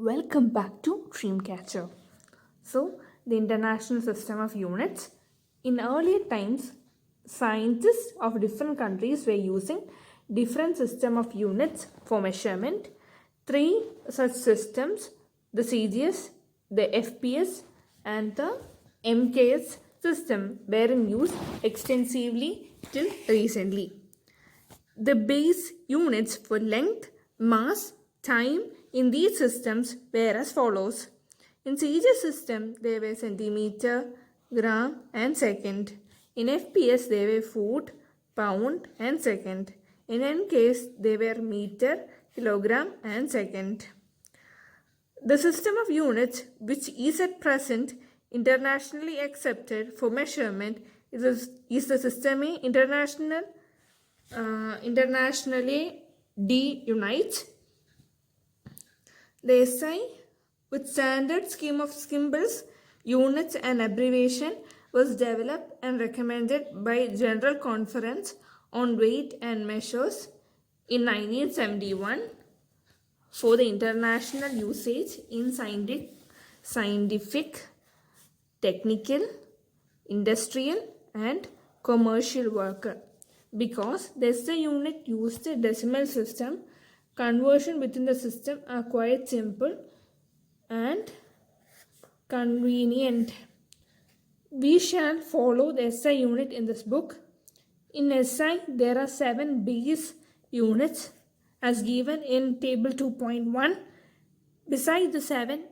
welcome back to Dreamcatcher. So, the International System of Units. In earlier times, scientists of different countries were using different system of units for measurement. Three such systems, the CGS, the FPS, and the MKS system, were in use extensively till recently. The base units for length, mass, time in these systems were as follows. In CGS system, they were centimeter, gram and second. In FPS, they were foot, pound and second. In NKs, they were meter, kilogram and second. The system of units which is at present internationally accepted for measurement is the Systeme internationally D-Unites. The SI, with standard scheme of symbols, units and abbreviation, was developed and recommended by General Conference on Weight and Measures in 1971 for the international usage in scientific, technical, industrial and commercial work. Because the SI unit used a decimal system, conversion within the system are quite simple and convenient. We shall follow the SI unit in this book. In SI, there are 7 base units as given in table 2.1. Besides the 7,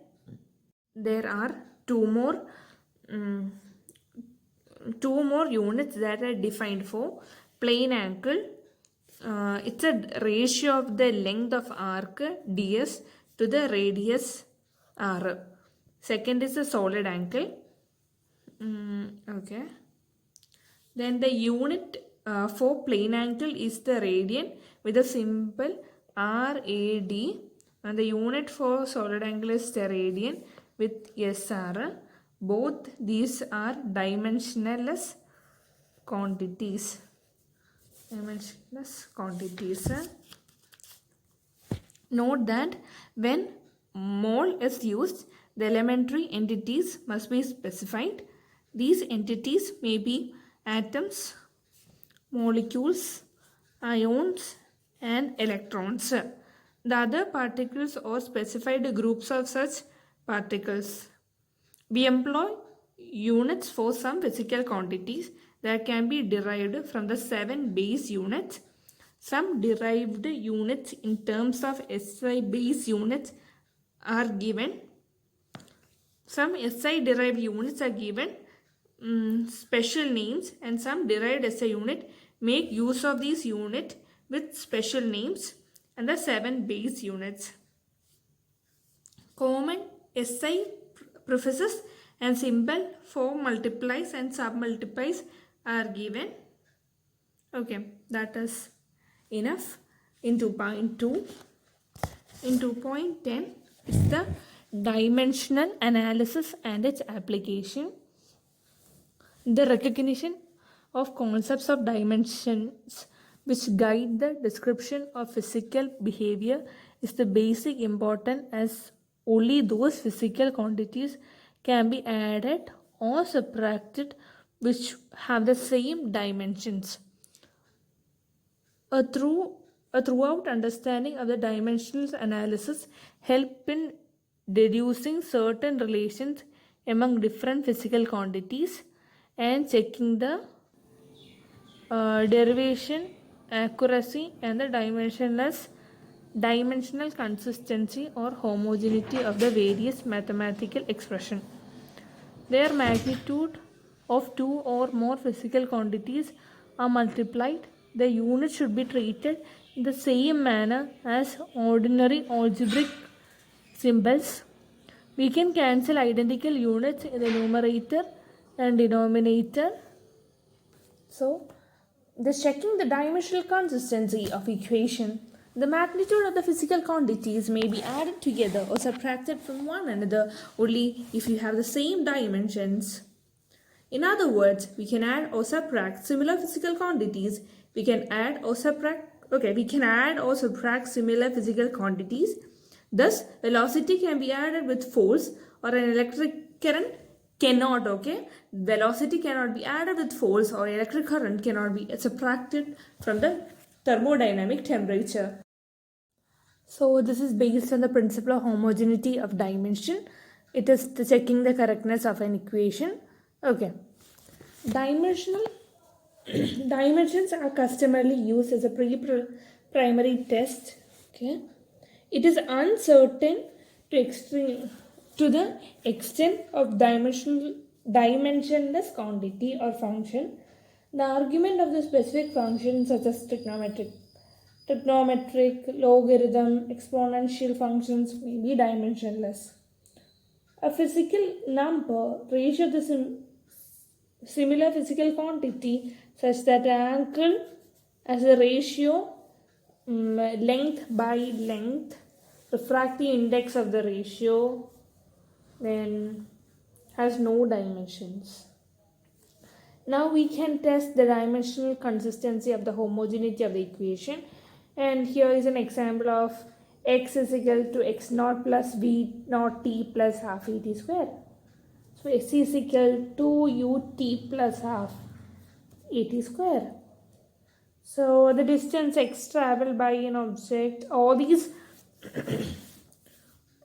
there are two more units that are defined for plane angle. It's a ratio of the length of arc ds to the radius r. Second is the solid angle. Okay. Then the unit for plane angle is the radian with the symbol RAD, and the unit for solid angle is the radian with SR. Both these are dimensionless quantities. Note that when mole is used, the elementary entities must be specified. These entities may be atoms, molecules, ions, and electrons. The other particles or specified groups of such particles. We employ units for some physical quantities that can be derived from the 7 base units. Some derived units in terms of SI base units are given. Some SI derived units are given special names, and some derived SI unit make use of these unit with special names and the 7 base units. Common SI prefixes and symbol for multiplies and submultiplies are given. Okay, that is enough. In 2.2, in 2.10 is the dimensional analysis and its application. The recognition of concepts of dimensions which guide the description of physical behavior is the basic important, as only those physical quantities can be added or subtracted which have the same dimensions. A throughout understanding of the dimensional analysis help in deducing certain relations among different physical quantities and checking the derivation, accuracy and the dimensional consistency or homogeneity of the various mathematical expression. Their magnitude of 2 or more physical quantities are multiplied. The unit should be treated in the same manner as ordinary algebraic symbols. We can cancel identical units in the numerator and denominator. So, this checking the dimensional consistency of equation. The magnitude of the physical quantities may be added together or subtracted from one another only if you have the same dimensions. In other words, we can add or subtract similar physical quantities. We can add or subtract similar physical quantities Thus, velocity can be added with force or an electric current cannot, okay? Velocity cannot be added with force or electric current cannot be subtracted from the thermodynamic temperature. So this is based on the principle of homogeneity of dimension. It is checking the correctness of an equation. Okay. Dimensional dimensions are customarily used as a primary test. Okay. It is uncertain to the extent of dimensionless quantity or function. The argument of the specific function such as trigonometric, logarithm, exponential functions may be dimensionless. A physical number ratio of the similar physical quantity such that the angle as a ratio length by length, refractive index of the ratio, then has no dimensions. Now we can test the dimensional consistency of the homogeneity of the equation, and here is an example of x is equal to x naught plus v naught t plus half et square. So x is equal to ut plus half et square. So the distance x traveled by an object, all these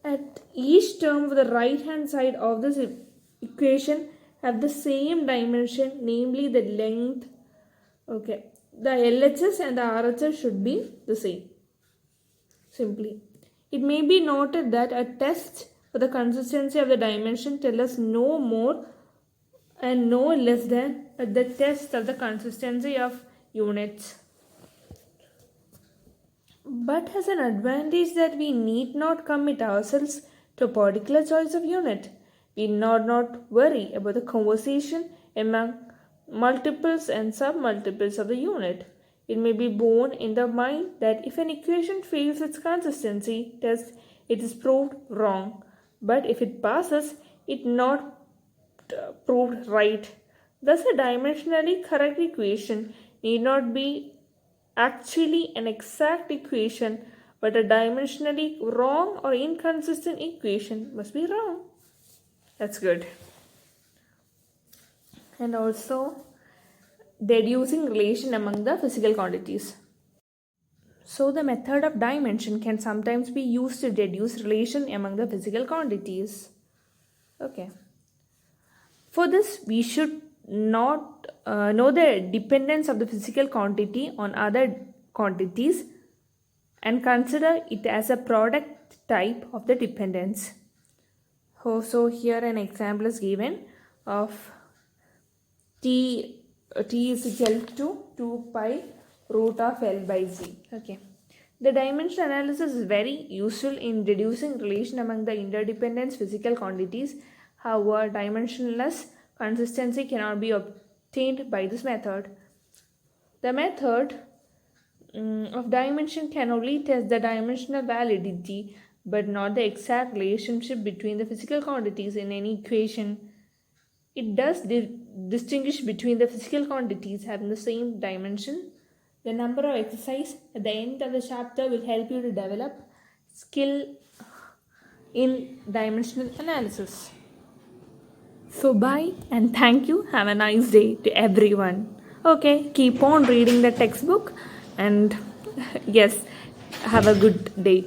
at each term of the right hand side of this equation have the same dimension, namely the length. Okay, the LHS and the RHS should be the same. Simply, it may be noted that a test for the consistency of the dimension tells us no more and no less than the test of the consistency of units, but has an advantage that we need not commit ourselves to a particular choice of unit. We need not worry about the conversation among multiples and submultiples of the unit. It may be borne in the mind that if an equation fails its consistency test, it is proved wrong, but if it passes, it not proved right. Thus, a dimensionally correct equation need not be actually an exact equation, but a dimensionally wrong or inconsistent equation must be wrong. That's good. And also deducing relation among the physical quantities. So the method of dimension can sometimes be used to deduce relation among the physical quantities. Okay. For this, we should not know the dependence of the physical quantity on other quantities and consider it as a product type of the dependence. So here an example is given of t is equal to 2 pi root of L by Z. Okay. The dimension analysis is very useful in deducing relation among the interdependent physical quantities. However, dimensionless consistency cannot be obtained by this method. The method of dimension can only test the dimensional validity but not the exact relationship between the physical quantities in any equation. It does distinguish between the physical quantities having the same dimension. The number of exercise at the end of the chapter will help you to develop skill in dimensional analysis. So bye and thank you. Have a nice day to everyone. Okay, keep on reading the textbook and yes, have a good day.